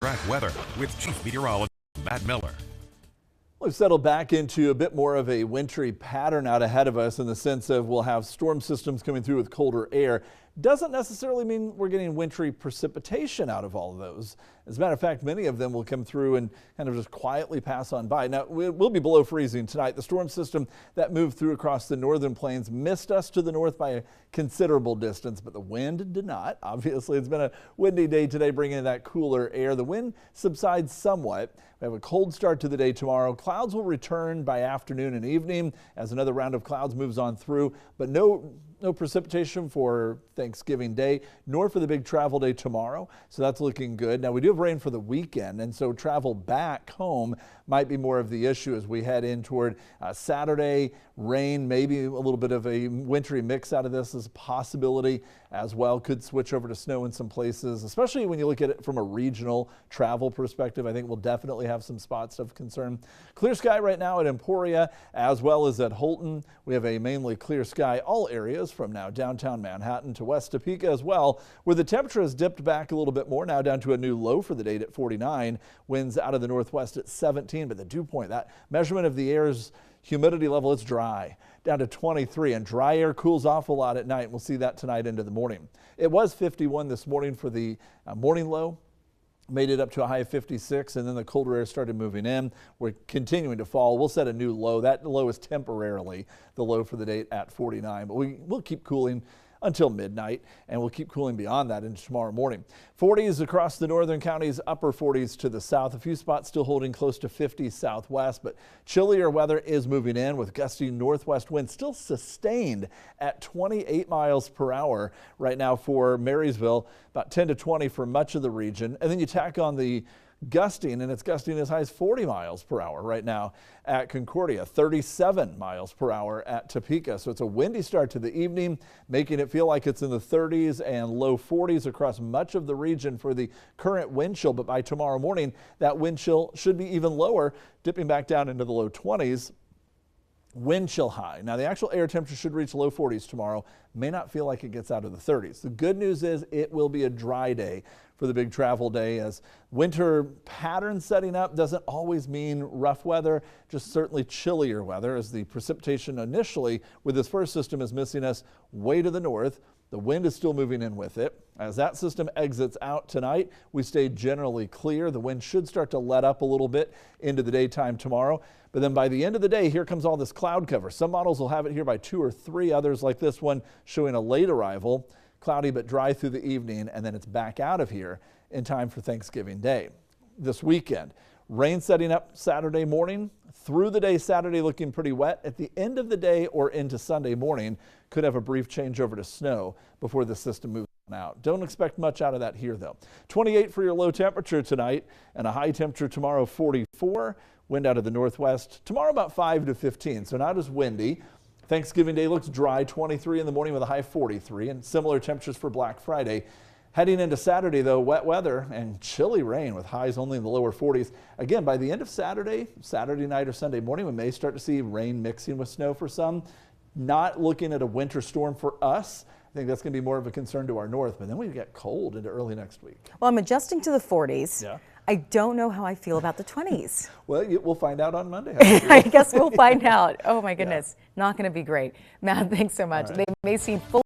Track weather with Chief Meteorologist Matt Miller. We've settled back into a bit more of a wintry pattern out ahead of us in the sense of we'll have storm systems coming through with colder air. Doesn't necessarily mean we're getting wintry precipitation out of all of those. As a matter of fact, many of them will come through and kind of just quietly pass on by. Now, we'll be below freezing tonight. The storm system that moved through across the northern plains missed us to the north by a considerable distance, but the wind did not. Obviously, it's been a windy day today, bringing in that cooler air. The wind subsides somewhat. We have a cold start to the day tomorrow. Clouds will return by afternoon and evening as another round of clouds moves on through, but no precipitation for Thanksgiving Day, nor for the big travel day tomorrow. So that's looking good. Now we do have rain for the weekend, and so travel back home might be more of the issue as we head in toward Saturday. Rain, maybe a little bit of a wintry mix out of this is a possibility as well. Could switch over to snow in some places, especially when you look at it from a regional travel perspective. I think we'll definitely have some spots of concern. Clear sky right now at Emporia as well as at Holton. We have a mainly clear sky all areas from now downtown Manhattan to West Topeka as well, where the temperature has dipped back a little bit more, now down to a new low for the day at 49. Winds out of the northwest at 17, but the dew point, that measurement of the air's humidity level, it's dry, down to 23, and dry air cools off a lot at night. We'll see that tonight into the morning. It was 51 this morning for the morning low. Made it up to a high of 56, and then the colder air started moving in. We're continuing to fall. We'll set a new low. That low is temporarily the low for the day at 49, but we'll keep cooling until midnight, and we'll keep cooling beyond that into tomorrow morning. 40s across the northern counties, upper 40s to the south. A few spots still holding close to 50 southwest, but chillier weather is moving in with gusty northwest winds still sustained at 28 miles per hour right now for Marysville, about 10 to 20 for much of the region. And then you tack on the gusting, and it's gusting as high as 40 miles per hour right now at Concordia, 37 miles per hour at Topeka. So it's a windy start to the evening, making it feel like it's in the 30s and low 40s across much of the region for the current wind chill. But by tomorrow morning, that wind chill should be even lower, dipping back down into the low 20s. Wind chill high. Now the actual air temperature should reach low 40s tomorrow. May not feel like it gets out of the 30s. The good news is it will be a dry day for the big travel day, as winter pattern setting up doesn't always mean rough weather, just certainly chillier weather, as the precipitation initially with this first system is missing us way to the north. The wind is still moving in with it. As that system exits out tonight, we stay generally clear. The wind should start to let up a little bit into the daytime tomorrow. But then by the end of the day, here comes all this cloud cover. Some models will have it here by 2 or 3, others like this one showing a late arrival. Cloudy but dry through the evening, and then it's back out of here in time for Thanksgiving Day. This weekend, rain setting up Saturday morning, through the day Saturday looking pretty wet. At the end of the day or into Sunday morning, could have a brief change over to snow before the system moves out. Don't expect much out of that here though. 28 for your low temperature tonight, and a high temperature tomorrow, 44. Wind out of the northwest. Tomorrow about 5 to 15, so not as windy. Thanksgiving Day looks dry, 23 in the morning with a high 43, and similar temperatures for Black Friday. Heading into Saturday, though, wet weather and chilly rain with highs only in the lower 40s. Again, by the end of Saturday night or Sunday morning, we may start to see rain mixing with snow for some. Not looking at a winter storm for us. I think that's going to be more of a concern to our north, but then we get cold into early next week. Well, I'm adjusting to the 40s. Yeah. I don't know how I feel about the 20s. Well, we'll find out on Monday. I guess we'll find out. Oh my goodness, not going to be great. Matt, thanks so much. Right. They may seem full